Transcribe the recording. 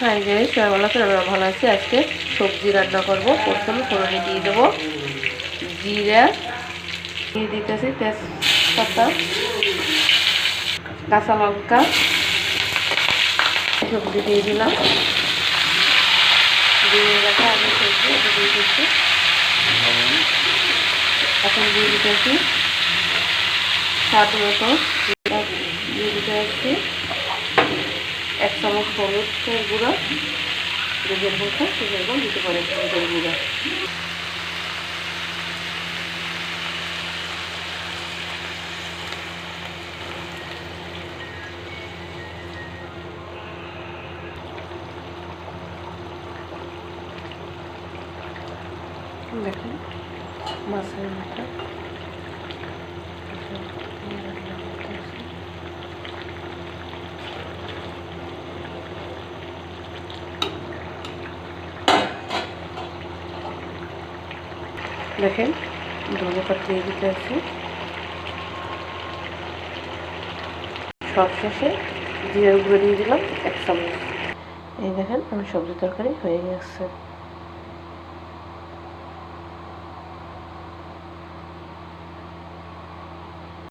Hi guys, সবাই ভালো আছেন? আমরা ভালো আছি। আজকে সবজি রান্না করব। প্রথমে ফোড়নে দিয়ে দেবো জিরা, দিয়ে দিতেছি তেজপাতা, কাঁচা লঙ্কা, সবজি দিয়ে দিলাম। দিয়ে রাখা আমি সবজি এটা দিয়ে দিচ্ছি। এখন দিয়ে দিতেছি স্বাদ মতো, দিয়ে দিতে যাচ্ছি 1 চামচ হলুদের গুঁড়া, দুধের মতো সেরকম দিতে পারে হলুদের গুঁড়া। দেখুন মাছের মতো দেখেন ধনে পাতা দিয়ে দিতে আছে। সব শেষে জিরার গুঁড়ো দিয়ে দিলাম 1 চামচ। এই দেখেন আমার সবজি তরকারি হয়ে গেছে।